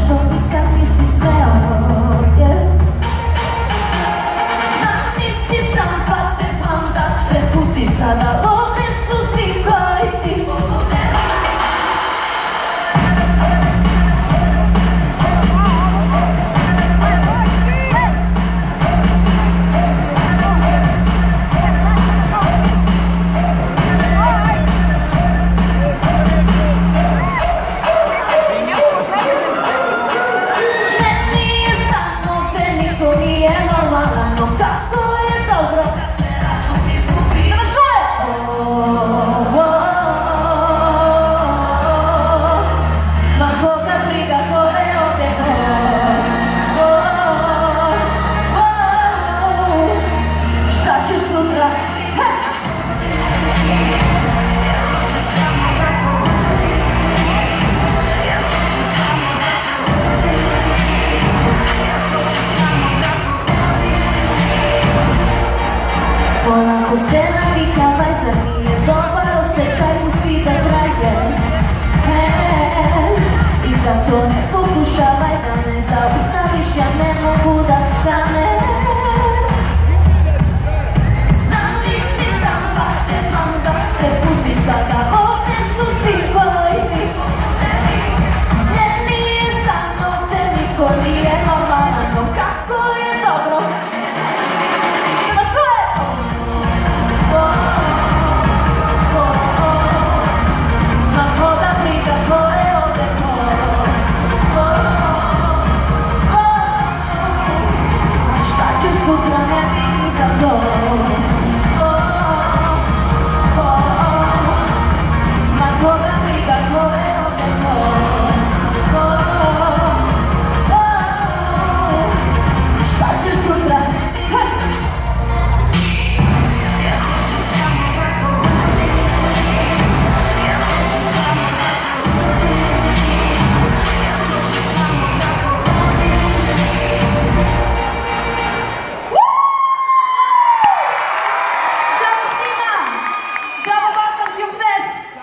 što nikad nisi smeo. Sam nisi sam pa te mam da se pusti sada. Ovdje su svi koji ti polako se natikavaj, zar nije dobar osjećaj, pusti da traje. I zato ne pokušavaj da me zaustaviš, ja ne mogu da stanem. Znam nisi sam pa te mam da se pusti sada. Ovdje su svi koji ti ne, nije za mnom te niko nije normalan, no kako je dobro. Sutra ne bi za to. Ma koga briga ko je ovdje šta će sutra ne bi.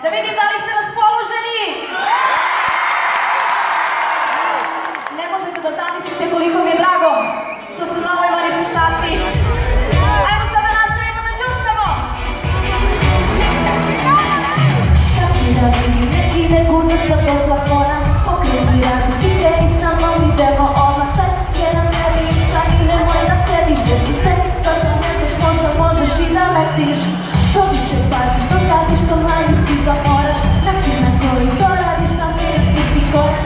Da vidim da li ste raspoloženi. Ne možete da zamislite koliko mi je drago što su na ovoj manifestaciji. Ajmo sada nastavimo da čustamo. Kači da vidim neki neku za srpog plafona, pokreni radistike i samo idemo odlasaj. Jedan ne viša i nemoj da sediš gdje si se, zašto ne znaš možda možeš i da letiš. Što više paziš, što gaziš, što manje si to moraš. Način na koji to radiš, da miriš pusti korak.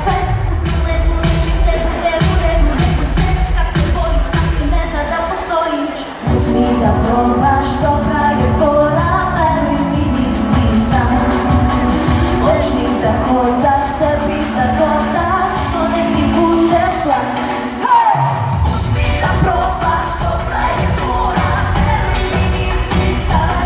Ne boliš i se bude u redu, neko se kad se boli stati ne da da postojiš. Uzmi da probaš, dobra je fora, veruj mi nisi sam. Počni da hodaš, sebi da dodaš, to neki bude plan. Uzmi da probaš, dobra je fora, veruj mi nisi sam.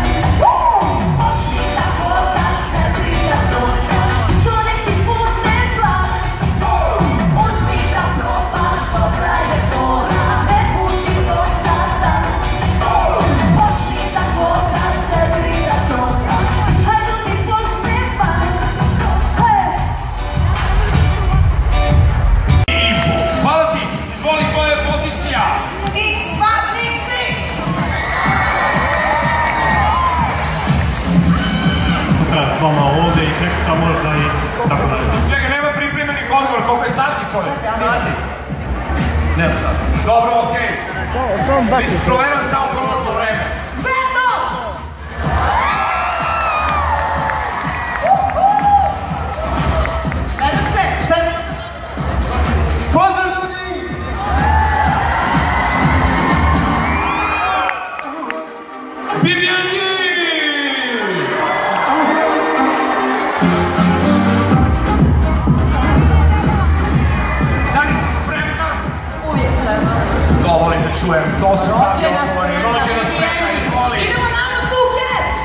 S vama ovdje i teksta možda i tako dalje. Čekaj, nema pripremljenih odgovor, koliko je sati čovjek? Sati? Nema sati. Dobro, okej. Proveram samo prolazno vreme. Pozdrav ljudi! Bibijanji! Dovolim da čujem, to su pravi odgovori, rođena spremna, izvoli! Idemo na ono tu Cats!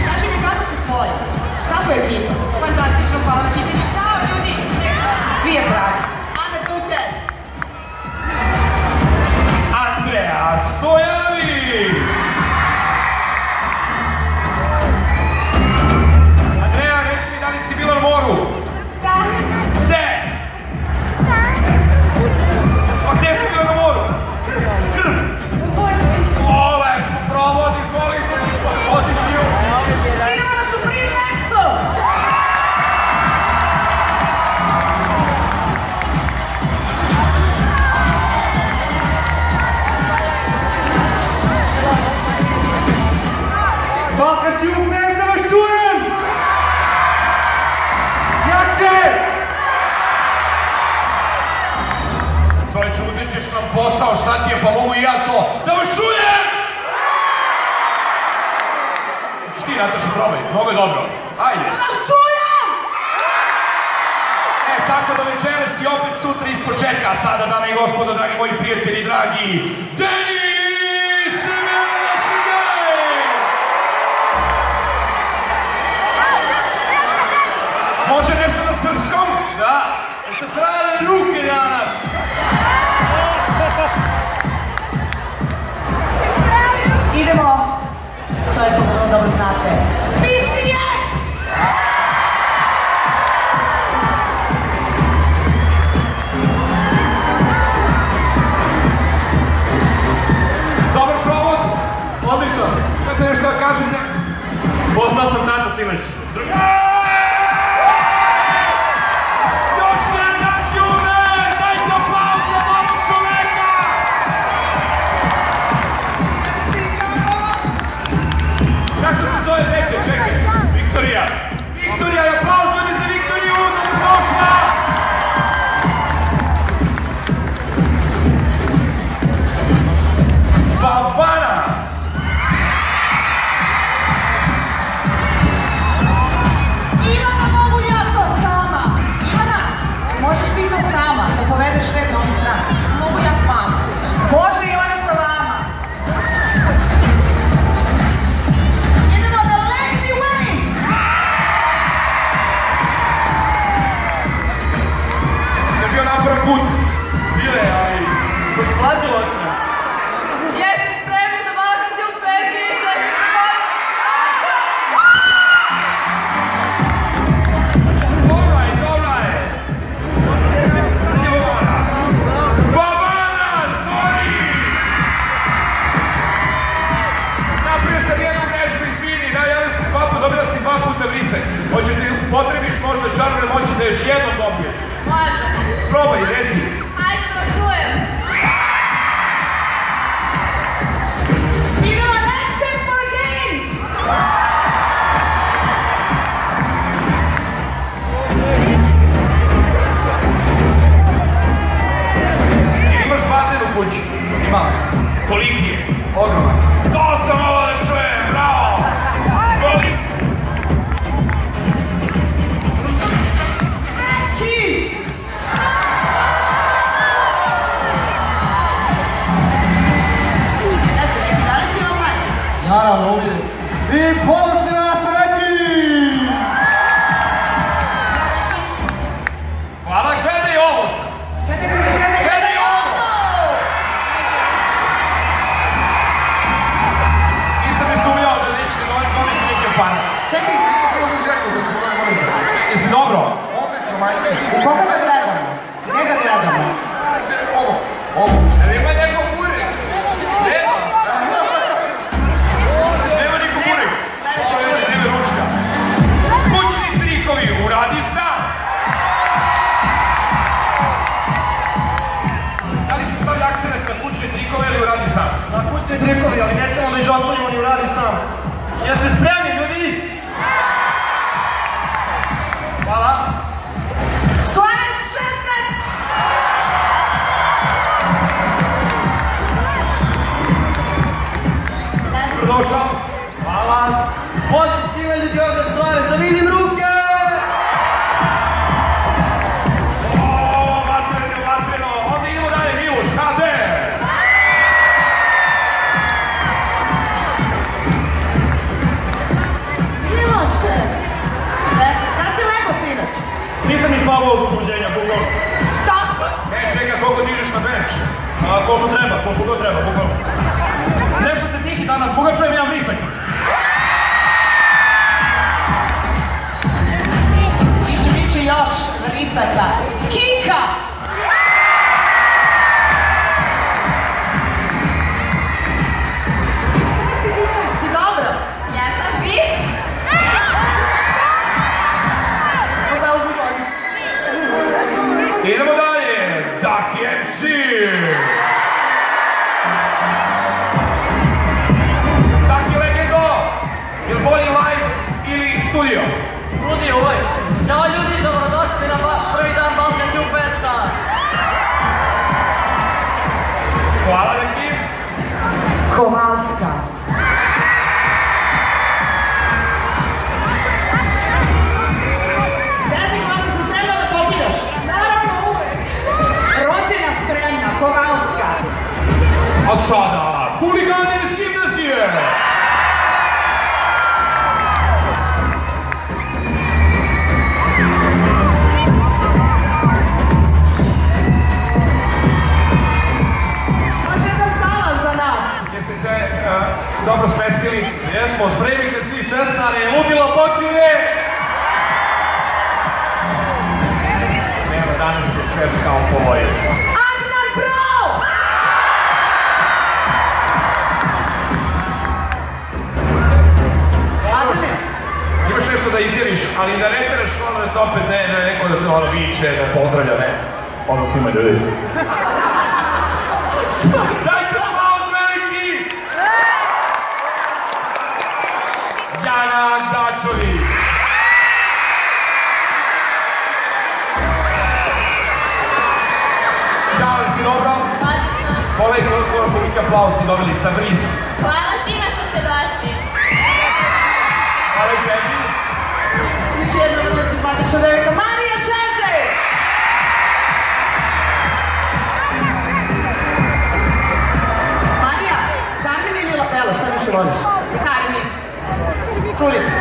Kaži mi kako se tvoje? Kako je ekipa? Fantastično, hvala na pitanju. Ćao ljudi! Svi je pravi. Ana tu Cats! Andreja Stojanović! Makar ti umeš da vas čujem! Jače! Čovječe, uzet ćeš nam posao, šta ti je, pa mogu i ja to. Da vas čujem! Ti, Nataša, probaj, mnogo je dobro. Ajde. Da vas čujem! Tako da večeras i opet sutra iz početka. A sada, dame i gospodo, dragi moji prijatelji, dragi, Denis Melasige! Može nešto na srpskom? Da. Jeste pravili ruke danas? Idemo. To je vrlo dobro znate. PCX! Dobar provod. Odlično. Imate nešto da kažete? Poznao sam tata, sinoć. Još jedan Đure! Dajte aplauz za ovog čoveka! Kako se zove dete? Čekaj. Viktorija. Viktorija, aplauz ljudi za Viktoriju! Dobrodošla! Balbana! Ivana, mogu ja to sama. Ivana, možeš ti to sama, da povedeš red na ovu stranu. Mogu ja s vama. Može Ivana sa vama. Idemo da Lexi Wayne. Sve bio naporan put. Bile, ali isplatilo se. Jeste spremni da mahate u peti i šesti Dobra je. Gdje Bobana? Bobana, sorry! Napravio sam jednu grešku, izvini, javio sam dva puta, dobila si dva puta vrisak. Hoćeš da upotrebiš možda čarove moći da još jedno dobiješ? Može. Probaj, reci. Ajde da čujem. Idemo Accent for Games. Imaš bazen u kući? Imam. Koliki je? Ogroman. To sam ovo da čujem, bravo! Koliki? Ki. Jeste, neki dali si vam manje? Naravno, ovdje. I poslije nas neki! Hvala, gledaj ovo sam. Gledaj ovo! Nisam mi sumnjao da nećete dobiti neke pare. Čekaj, nisam čuo što si rekao, da smo molim te. Jesi dobro? U koga ga gledamo? Gdje ga gledamo? Ovo. Ima neko burek? Nema. Nema niko burek. Ovo još nema ručka. Kućni trikovi, uradi sam. Da li se stavlja akcenat na kućne trikove ili uradi sam? Na kućni trikovi, ali nećemo da izostavimo ni uradi sam. Jeste spremni, ljudi? Hvala. Suarez 16! Dobrodošao. Hvala. Pozdrav svima ljudi ovdje stvari, da vidim ruke! Vatreno. Onda idemo dalje, Miloš, HD. Miloše! Kad si lego sinoć? Nisam ni spavao od uzbuđenja, bukvalno. Tako! Čekaj, koliko dižeš na bench? Koliko god treba, bukvalno. Nešto ste tihi danas, Boga čujem jedan vrisak. Biće još vrisaka. Kika! Si dobro? Jesam vi? Koga uzmi bolje? Idemo dalje. Ducky MC. studio. Studio, oj. Ćao ljudi, dobrodošli na prvi dan Balkan Tube Festa. Hvala neki. Kowalska. Dazi, kako se spremna da pogidaš? Naravno, uvek. Rođena spremna, Kowalska. Od sada, huligani iz gimnazije. Dobro smestili, jesmo, spremite svi šestane, ludilo počine! Nema, danas je sve kao povoje. Agnar Pro! Imaš nešto da izjaviš, ali da ne teraš ono da se opet neko da se ono viče, da pozdravlja, ne. Pozdrav svima ljudi. Dajte aplauz veliki! Jana Dačović! Ćao, si dobro? Pogledaj koliki aplauz si dobili sa Vriza. Hvala svima što ste došli. Hvala i tebi. Još jedna vrlo simpatična devojka, Marija Šešelj! Marija, Carmen ili Lapelo, šta više voliš? Carmen. Čuli smo.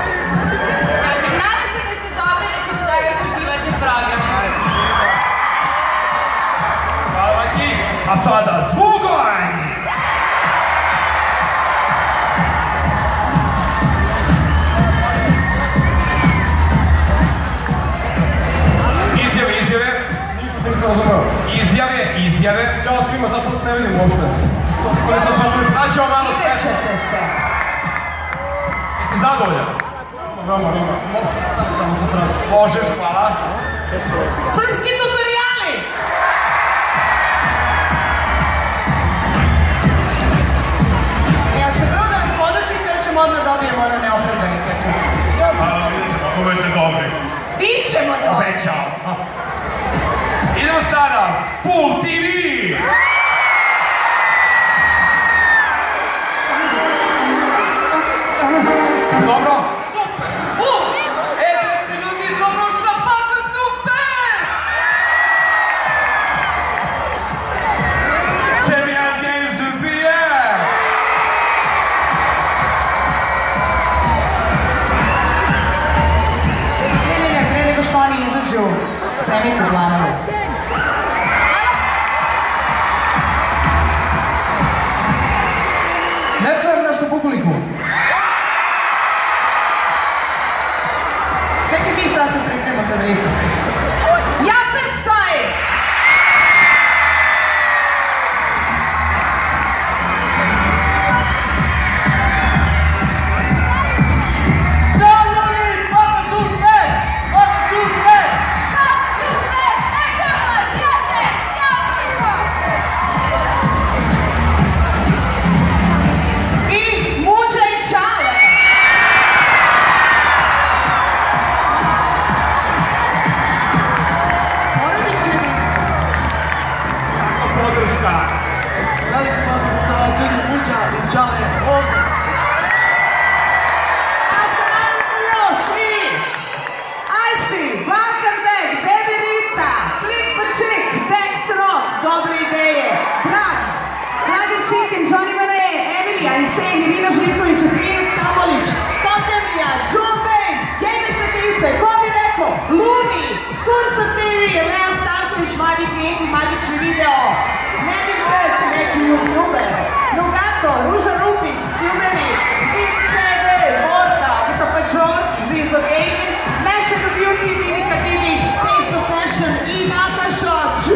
Kažem, nadam se da ste dobri da ćete danas uživati u programu. Hvala ti. A sada Zvuganj! Izjave. Ćao svima, zašto se ne vidim uopšte? Ćao malo sve. Krećete se. Jesi zadovoljan? Roma. Samo se traži. Možeš, hvala. Srpski tutoriali! Ja što prvo da nas podučim, kada ćemo odmah dobijemo ono neopravdani kečak. Hvala, vidjet ćemo, ako budete dobri. Bićemo dobri! Obećao. Idemo sada, Full TV! Dobro? Super! Full! Gde ste ljudi, dobrošli na Balkan Tube Fest! Serbian Games ubije! Ne, pre nego što oni izađu, spremite planove. Ne čujem nešto publiku. Čekaj, mi sad se pripremamo za Vrisa. Jasen, staj! Ćao ljudi, Balkan Tube Fest! Balkan Tube Fest! I Muđa i Šale! Porodični biznis. Kako podrška? Veliki pozdrav za sve vas ljudi, Muđa i Čale, ovdje. A sa nama su još i Icy, Balkan Bag, Baby Rita, Click for Chick, Dex Rock, Dobre ideje, Drugs, Dragan Chicken, Johnny Mane, Emilija, Insane, Irina Živković, Jasmina Stambolić, Totemija, John Bang, Gamer sa Klise, ko bi rekao, Luni, Kursa TV, Lea Starković, Mavi Knjeti, Magični video, Nedim Red, neki youtuber, Nugato, Ruža Rupić, Sjumeni, Big TV, Vorta, Vitopa George, Zizo Gaming, Meša the Beauty, Vidika TV, Taste of Fashion i Nataša G.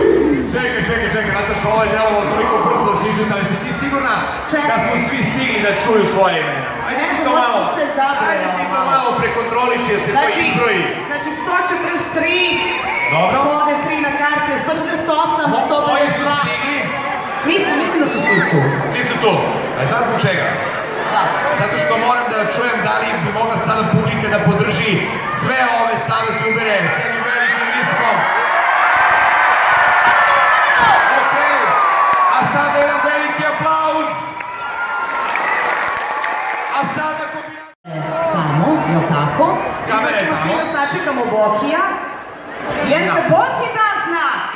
Čekaj, Nataša, ovo je delo toliko brzo da stižete, ali si ti sigurna Čekaj. da su svi stigli da čuju svoje imena? Ajde Ne ti znam, to malo, možda se zabrojao ajde ti to malo. malo prekontroliši, jer se to izbroji. Znači 143, Dobro. bode 3 na karte, 148, Ovi su 152. stigli, Mislim da su svi tu. svi su tu. A znaš zbog čega? Da. zato što moram da čujem da li bi mogla sada publika da podrži sve ove sada tubere s jednim velikim riskom. Ok, a sada jedan veliki aplauz. A sada kombinacija... Tamo, jel tako? I sad ćemo svi da sačekamo Bokija. Jer kad Boki da znak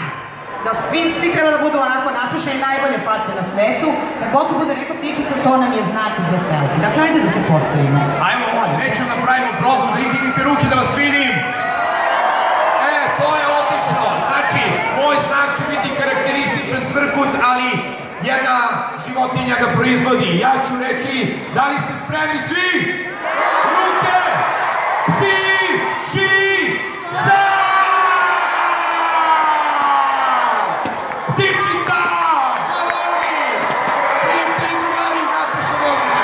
da svi treba da budu onako nasmešani, najbolje face na svetu, kad Boki bude rekao tičica, to nam je znak za selfie. Dakle, ajde da se postavimo. Ajmo, neću napravimo problem, da dignite ruke da vas vidim. To je odlično. Znači, moj znak će biti karakterističan cvrkut, ali jedna životinja ga proizvodi. Ja ću reći, da li ste spremni svi? Ruke! Ptičica! Ptičica! Govori! Prijatelji, drugari, Nataša Vogina.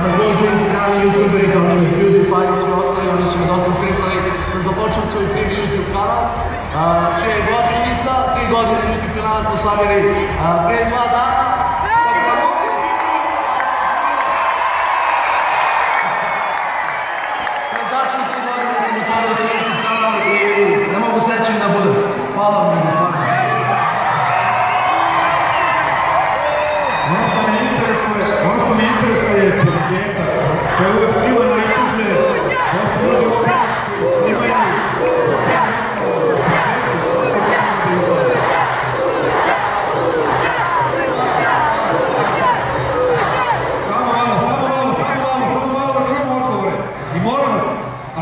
Također i strani youtuberi kao što je PewDiePie i svi ostali, oni su me dosta inspirisali da započnem svoj prvi YouTube kanal, čija je godišnjica, 3 godine YouTube kanala smo slavili pre 2 dana. Tačno 3 godine sam otvorio svoj YouTube kanal i ne mogu srećen da budem. Hvala vam da stvarno. Ono što me interesuje je početak, to je uvek svima najteže, dosta ljudi ovdje koji snimaju Samo malo da čujemo odgovore. I molim vas,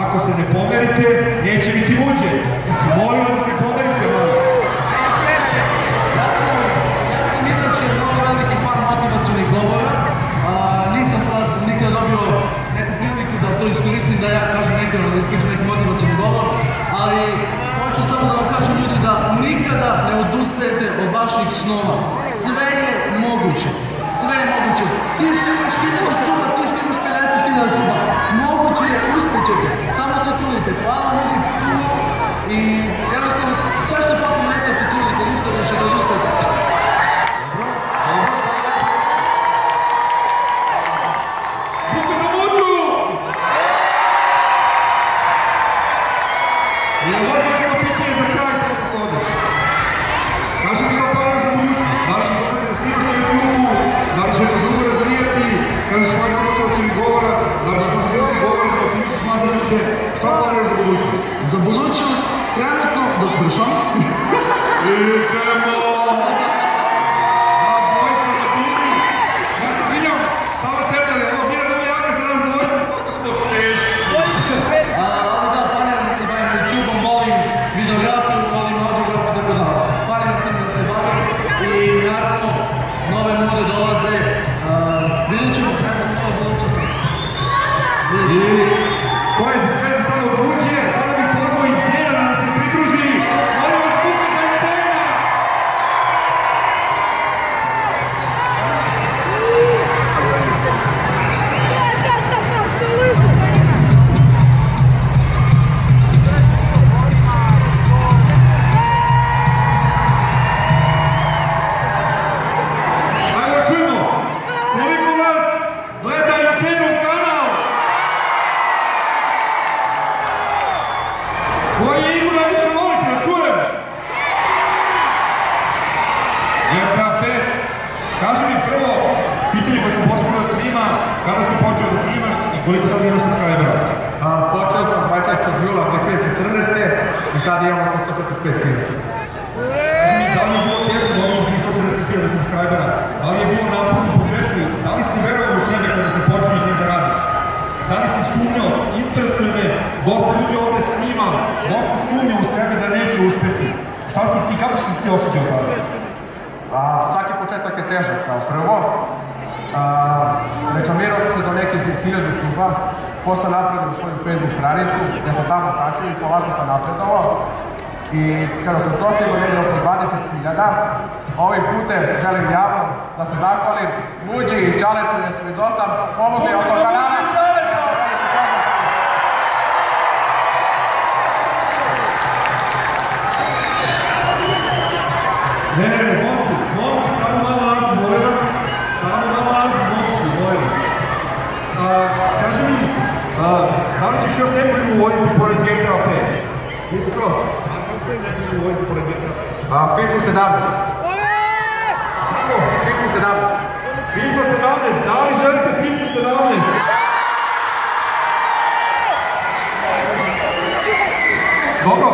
ako se ne pomerite, neće biti muđe. Znači, molim vas da se pomerite malo. Ja sam inače mnogo veliki fan motivacionih globova. Nisam sad nikada dobio neku priliku da to iskoristim, da ja kažem nekada da ispričam neki motivacijni govor, ali hoću samo da vam kažem ljudi da nikada ne odustajete od vaših snova. Sve je moguće. Sve je moguće. Ti što imaš 1000 suba, ti što imaš 50.000 suba, moguće je, uspjećete. Samo se trudite. Hvala ljudi. I jednostavno, sve što je potrebno ne sad se trudite, ništa više ne odustajete. Buka za muđu! I ja vas još jedno pitanje za kraj kako hodeš. Kaži mi što planiš za budućnost? Da li ćeš ostati da snimaš na YouTube-u? Da li ćeš to drugo razvijati? Kažeš svaki se motivacijnih govora? Da li ćeš možda držati govori da motivišeš mlade ljude? Šta planiraš za budućnost? Za budućnost trenutno da spršam. Idemo! Nas dvojica na bini. Ja se svinjam, sama crtali, ovo bira da mi jaka za nas dvojica, kako smo teški. Ali da, planiram da se bavim YouTube-om, volim videografiju, volim audiografiju, tako da planiram tim da se bavim. I naravno, nove mode dolaze. Vidjet ćemo, ne znam što je budućnost nas. I ko je za sve za sada odlučije, sada bih pozvao i Zena da nam se pridruži. Molim vas, Buka za Zena! Koji igru najviše volite, da čujem? RK5. Kaži mi prvo pitanje koje sam postavio svima, kada si počeo da snimaš i koliko sad imaš subscribera? Počeo sam 26. jula 2014. i sad imamo oko 145.000. Kaži mi, da li je bilo teško dobiti 145.000 subscribera? Da li je bilo naporno u početku? Da li si verovao u sebe kada si počeo tim da radiš? Da li si sumnjao? Interesuje me, dosta ljudi ovde snima, dosta sumnjao u sebe da neće uspeti. Šta si ti, kako si ti osjećao tada? Svaki početak je težak kao prvo. Reklamirao sam se do nekih 1000 suba, posle napredao u svoju Facebook stranicu, gdje sam tamo kačio i polako sam napredovao. I kada sam dostigao negdje oko 20.000, ovim putem želim javno da se zahvalim Muđi i Čaletu jer su mi dosta pomogli oko kanala. Ne, momci, samo malo nazad, molim vas. Samo malo nazad, momci, molim vas. Kaži mi, da li ćeš još neko imu uvoditi pored GTA 5? Nisi to? Kako se neko imu uvoditi pored GTA 5? FIFA 17. FIFA 17. FIFA 17, da li želite FIFA 17? Dobro,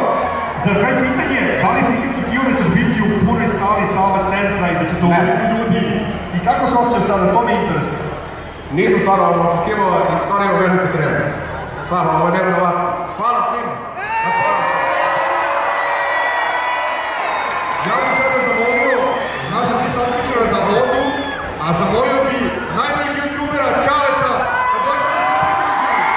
za kraj pitanje, da li si očekivao da ćeš biti u punoj sali Sava centra i da će to uvijek ljudi? I kako se osjećaš sada, to mi je interesno. Nisam stvarno očekivao i stvarno je veliku treba. Stvarno, ovo je nevjerovatno. Hvala svima. Ja bih sada zamolio naša tri takmičara da odu, a zamolio bi najboljeg youtubera Čaleta da dođe da se pridruži.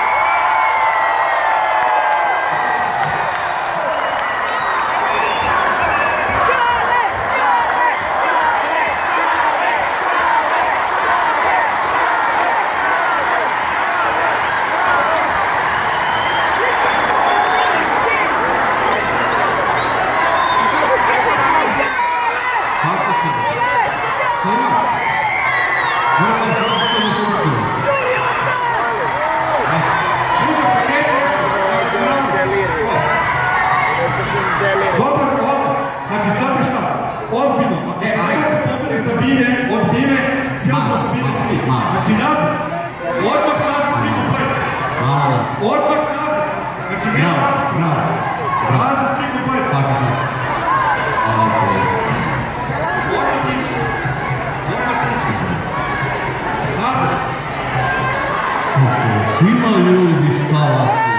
Ima ljudi šta vas je.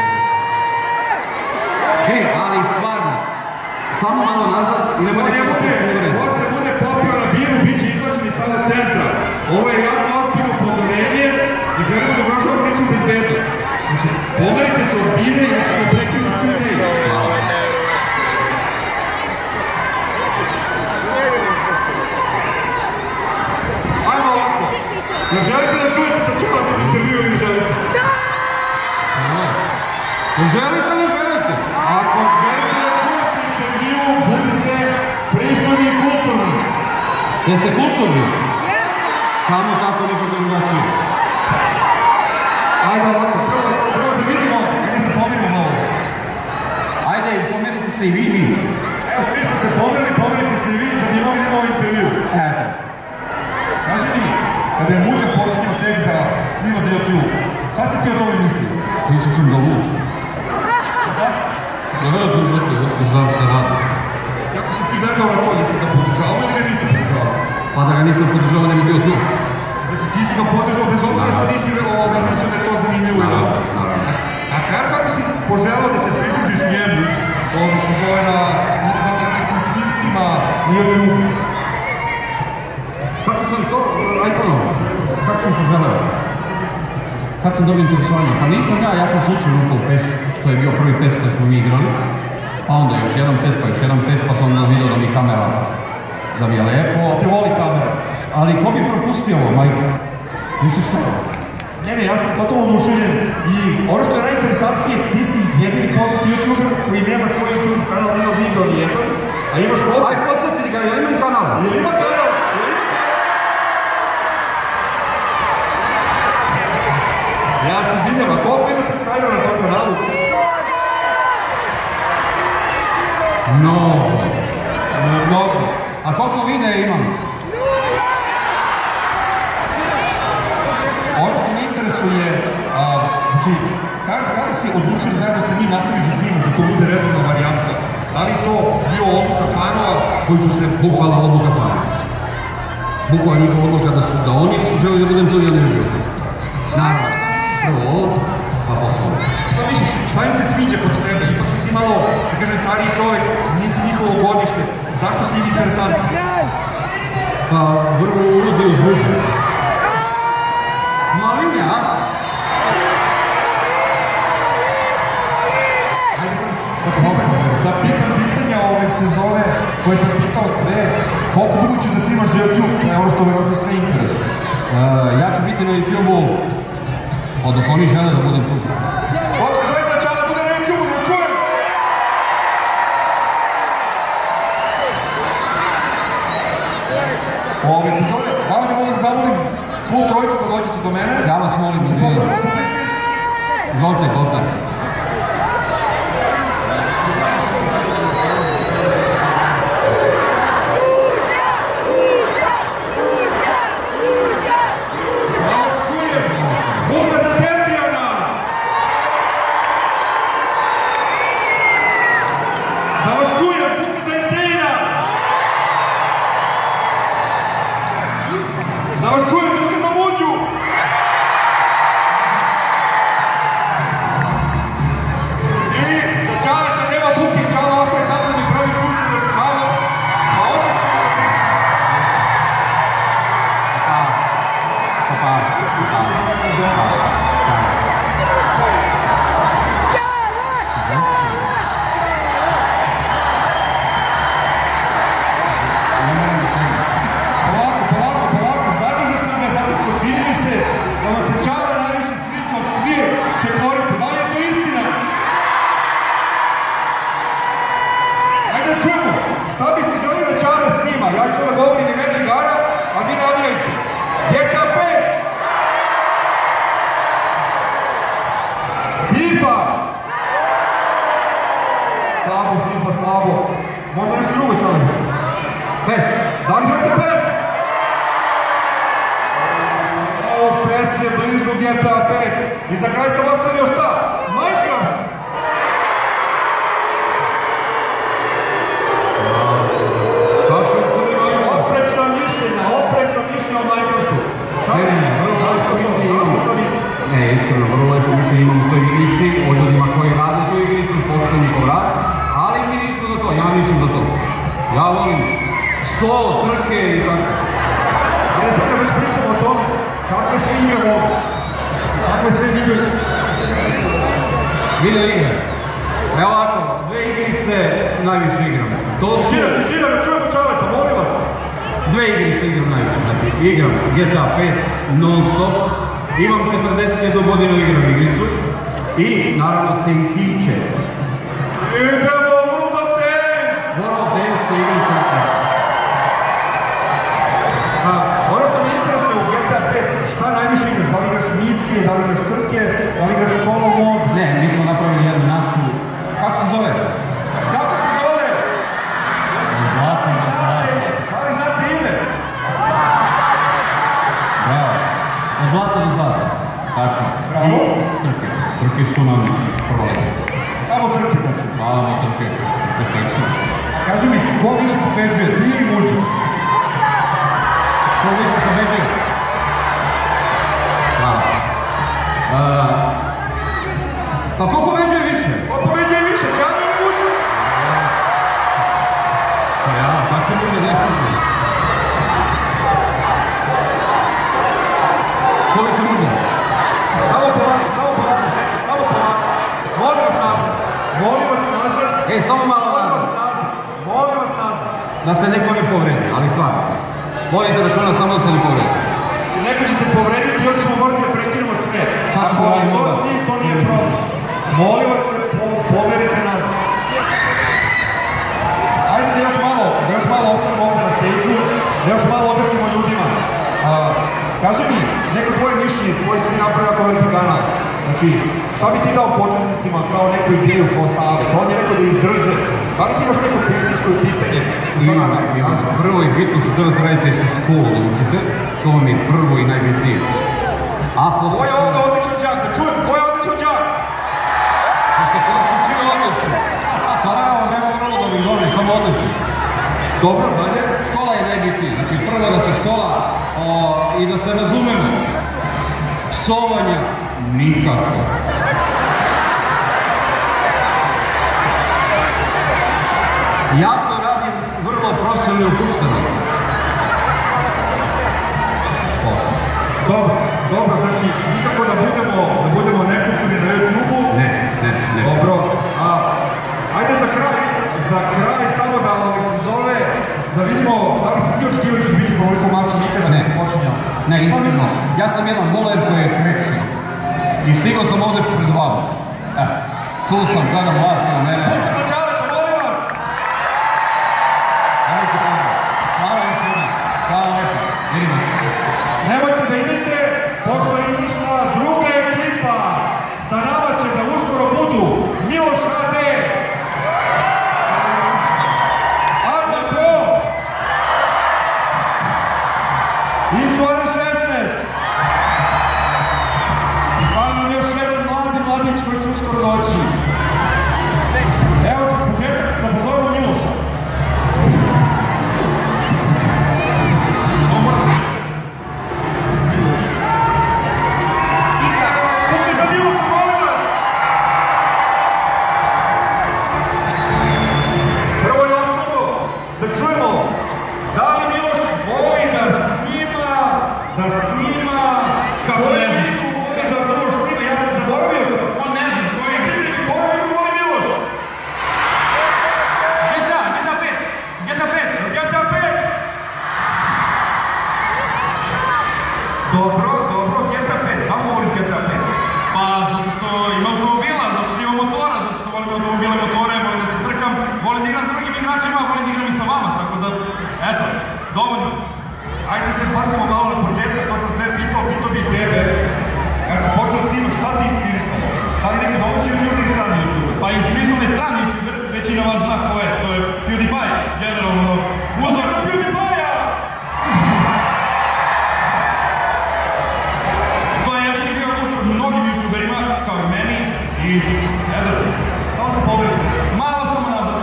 Hej, ali stvarno, samo malo nazad i ne bude neko se pogledati. Ko se bude popio na biru, bit će izbačeni sada centra. Ovo je jako ozbiljno upozorenje i želimo da ugrožavamo nečiju bezbednost. Znači, pomerite se od bine i ćemo prekinuti tu ideju. Ajmo ovako. Ne želite da čujete sa Čaletom intervju ili ne želite? Ne želite, ne želite? Ako želite da čujete intervju, budite pristojni i kulturni. Jeste kulturni? Samo tako nekako drugačije. Ajde ovako, prvo da vidimo, da se pomerimo ovo. Ajde, pomerite se i vi. Evo, mi smo se pomerite se i vi da bi imali novi intervju. Eto. Kaži mi, kada je Muđa počinio tek da snima za YouTube, šta si ti o tome mislio? Mislio sam da lud. Zašto? Da razumete, znam šta radi. Kako si ti gledao na to, da si ga podržavao ili ga nisi podržavao? Pa da ga nisam podržavao, ne bi bio tu. Znači ti si ga podržao bez obzira što nisi mislio da je to zanimljivo i dobro. A kako si poželao da se pridružiš njemu, ovdje se zove na snimcima na YouTube? Kako sam to, kako sam poželeo? Kad sam dobio interesovanje? Pa nisam ja sam slučajno upao PES, to je bio prvi PES koji smo mi igrali. Pa onda još jedan PES, pa sam onda vidio da mi kamera zavija lepo. Te voli kamera. Ali ko bi propustio ovo, majka? Ništa što? Ne, ja sam totalno oduševljen i ono što je najinteresantnije, ti si jedini poznati youtuber koji nema svoj YouTube kanal, nema video nijedan, a imaš koliko? Aj, podsjeti ga, jel imam kanal? Jel ima kanal? Ja se izvinjam, a koliko ima subscribera na tom kanalu? Mnogo. A koliko videa imam? Ono što me interesuje, znači, kada si odlučili zajedno sa njim nastaviš da snimaš, da to bude redovna varijanta? Da li to bio odluka fanova koji su se bukvalno odluka fanova? Bukvalno je odluka da oni su želi da budem to i ja ne želio. Naravno, prvo ovo, pa posle ovo. Šta misliš, šta im se sviđa kod tebe? Ipak si ti malo, da kažem, stariji čovjek, nisi njihovo godište. Zašto si im interesantan? Pa, vrlo uvodi uzbuđen. Molim ja? Ajde sam da pitam pitanja ove sezone koje sam pitao sve, koliko dugo ćeš da snimaš za YouTube? To je ono što verovatno sve interesuje. Ja ću biti na YouTube-u od dok oni žele da budem tu. Ovdje želite da Čale bude na YouTube-u, da čujem! Ove sezone, da li mi mogu da zamolim svu trojicu da dođete do mene? Ja vas molim da vidite. Izvolite. Možda nešto drugo Čale? PES. Da li želite PES? O, PES je blizu GTA 5. I za kraj sam ostavio šta? Minecraft! Kako je crni Minecraft? Oprečna mišljenja o Minecraftu. Čale, zašto mislite? Ne, iskreno, vrlo lepo mišljenje imamo u toj igrici, o ljudima koji rade u toj igrici, pošto njihov rad. Ali mi nismo za to, ja nisam za to. Ja volim stol, trke i tako. Ali sad kad već pričamo o tome, kakve sve igre voliš? Kakve sve igre? Video igre. Evo ovako, dve igrice najviše igram. Tišina, da čujemo Čaleta, molim vas. Dve igrice igram najviše, znači igram GTA 5 non stop. Imam 41 godinu igram igricu. I naravno tenkiće. Idemo! World of Tanks je igrica akvača. Ono što me interesuje u GTA 5, šta najviše igraš? Da li igraš misije, da li igraš trke, da li igraš solo mod? Ne, mi smo napravili jednu našu... Kako se zove? Kako se zove? Da li znate ime? Bravo. Od blata do zlata. Tačno. Bravo. Trke. Trke su nam prolete. Samo trke znači? Samo trke. Trke seksno. Kaži mi, ko više pobeđuje, ti ili Muđo? Ko više pobeđuje? Hvala. Pa ko pobeđuje više? Ko pobeđuje više, Čale ili Muđo? Pa ja, tako je Muđo nekako. Ko veće Muđo? Samo polako, samo polako. Molim vas nazad. Samo malo nazad. Da se neko ne povredi, ali stvarno. Vodite računa samo da se ne povredi. Znači, neko će se povrediti i onda ćemo morati da prekinemo sve. Ako je to cilj, to nije problem. Molim vas se, poverite nazad. Ajde da još malo ostanemo ovdje na stage-u, da još malo objasnimo ljudima. Kaži mi, neko tvoje mišljenje, tvoj si napravio ako veliki kanal. Znači, šta šta bi ti dao početnicima kao neku ideju, kao savjet? On je rekao da izdrže. Da li ti imaš neko tehničko pitanje? Prvo i bitno što treba radite sa školu da učite, to vam je prvo i najbitnije. Ko je ovdje odličan đak? Da čujem, ko je odličan đak? Kako su svi odlični. Naravno, nema vrlo dobri, samo odlični. Dobro, dalje. Škola je najbitnije, znači prvo da se škola i da se razumemo. Psovanja nikako. Ja to radim vrlo profesionalno i upušteno. Dobro, znači nikako da budemo nekulturni na YouTube-u. Ne. Dobro, ajde za kraj samo da se zove, da vidimo da li si ti očekivao da ćeš biti koliko masu nikada ne počinjao. Ne, iskreno. Ja sam jedan moler koji je krećio. I stigao sam ovdje pred vama. Tu sam, gledam vas, na mene. Puka za Čaleta, molim vas! Hvala još jednom. Hvala lepo. Vidimo se. Nemojte da idete, pošto je izišla druga ekipa. Sa nama će da uskoro budu Miloš HD, Arda Pro i Suari 16. I hvala nam još jedan mladić koji će uskoro doći. Evo za početak da pozovemo Miloša. Puka za Miloša, molim vas! Prvo i osnovno, da čujemo da li Miloš voli da snima, Kako ne znaš? voli da Miloš snima, ja sam zaboravio sam. On ne znam, koji je? Koju igru voli Miloš? GTA 5. GTA 5! Dobro, GTA 5. Zašto voliš GTA 5? Pa zato što ima automobila, zato što ima motora, zato što volim automobile, motore, volim da se trkam, volim da igram s drugim igračima, volim da igram i sa vama, tako da, eto, dovoljno. Ajde se bacimo malo na početak, to sam sve pitao bi tebe. Kad si počeo snimaš, šta ti inspirisao? Da li neki domaći YouTuber ili strani YouTuber? Pa inspirisao me strani YouTuber, većina vas zna ko je, to je PewDiePie, generalno. Uzor za PewDiePie-a! To je, ja mislim, bio uzor mnogim YouTuberima, kao i meni, i eto, Samo se povredi. malo samo nazad.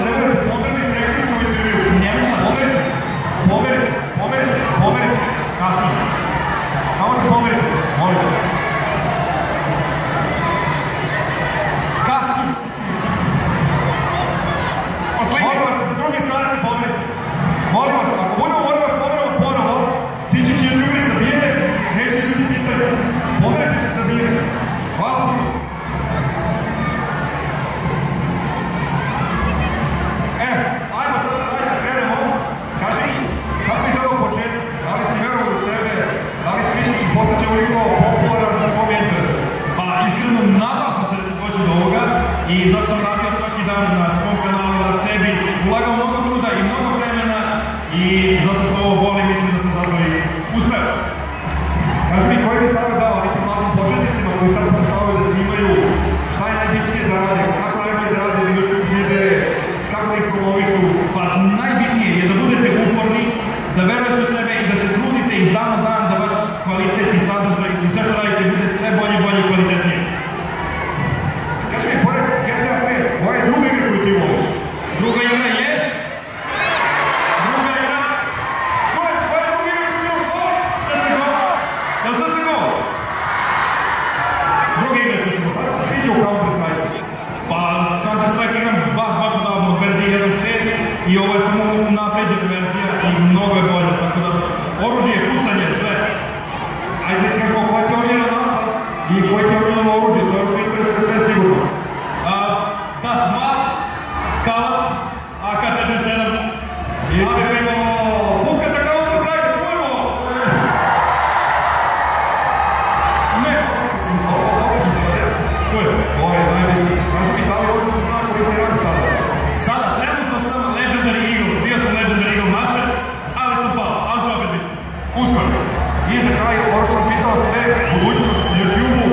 Ne budete povredi, prekriću u intervju. Njemu sam Pomerite se. kasnije. Samo se pomerite, molim vas. Kasnije. Molim vas, sa druge strane se pomerite. Molim vas, ako budemo pomeramo ponovo, sići će YouTuberi Sabine, neće čuti pitanje. Pomerite se Sabine. Hvala. Ajmo sad da krenemo. Kaži, kako je izgledao početak? Da li si verovao u sebe? Da li si mislio da ćeš postati ovoliko popularan na kom je interesu? Pa iskreno nadao sam se da ću doći do ovoga i zato sam radio svaki dan na svom kanalu, na sebi, ulagao mnogo truda i mnogo vremena i zato što ovo volim, mislim da sam zato i uspeo. Kaži mi, koji bi savjet dao nekim mladim početnicima koji sad pokušavaju da snimaju, šta je najbitnije da rade, kako najbolje da rade YouTube videe, kako da ih promovišu? Pa najbitnije je da budete uporni, da verujete u sebe i da se trudite iz dana u dan da vaš kvalitet i sadržaj i sve što radite bude sve bolje i kvalitetnije. Kaži mi, pored GTA 5, koja je druga igra koju ti voliš? Druga igra je... Čovjek, koja je druga igra koju ti još voli? CSGO. Jel CSGO? Druga igra CSGO. Šta ti se sviđa u Counter-Strike? Pa Counter-Strike igram baš odavno od verzije 1.6 i ovo je samo napređena verzija i mnogo je bolje, tako da oružje, pucanje, sve. Ajde, kažemo, koja ti je omljena mapa i koje ti je omljeno oružje, to je što interesuje sve sigurno. Dust 2, Kaos, AK-47, Idemo, Puka za Counter-Strike, čujemo! Ne, Kako si ispao? Kako ispade? koje? To je najbolji. Kaži mi, da li možda se zna koji se radi sada? Sada, trenutno sam Legendary Eagle, bio sam Legendary Eagle Master, ali sam pao, ali ću opet biti. Uskoro. I za kraj, ono što sam pitao sve, budućnost u YouTube-u,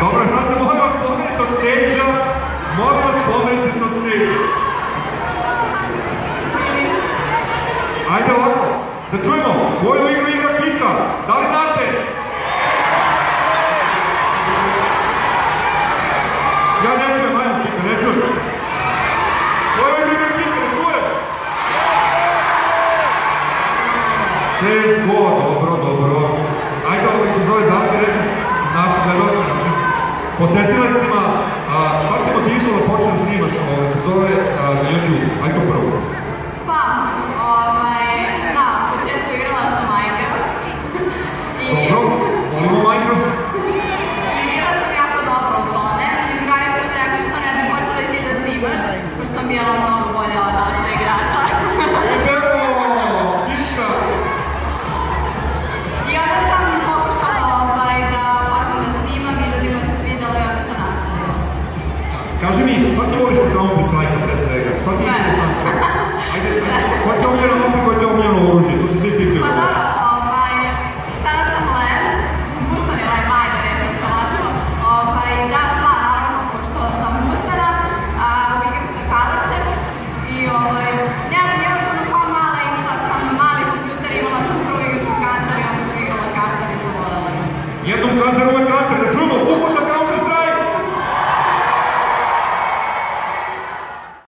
Dobro, sad se molim vas pomerite od stage-a. Molim vas pomerite se od stage-a. Ajde ovako, da čujemo koju igru igra Pika. Da li znate? Ja ne čujem, ajmo Pika, ne čujem. Koju igru igra Pika, ne čujem? CSGO, dobro. Ajde ovak se zove, da li reći naši gledalci, našim posjetilecima, šta te motivisalo da počne da snimaš, se zove na YouTube, ajde to prvo. Pa, u početku igrala sam Minecraft. Dobro, volimo Minecraft. I bila sam jako dobro u tome. I drugari su mi rekli što ne bi počela i ti da snimaš, pošto sam bila mnogo bolja od dosta igrača. Idemo, Pika! I onda sam pokušala da počnem da snimam i ljudima se svidjelo i onda sam nastavila. Kaži mi, šta ti voliš od Counter-Strike-a pre svega? Šta ti je interesantno? Ajde, koja ti je omiljena mapa i koja ti je omiljeno oružje? To ti svi pitaju. Pa dobro, sada sam Len, ustanila je Maj da rečem sa lažemo. Da, sva naravno, pošto sam ustana, igram sa Kalašem i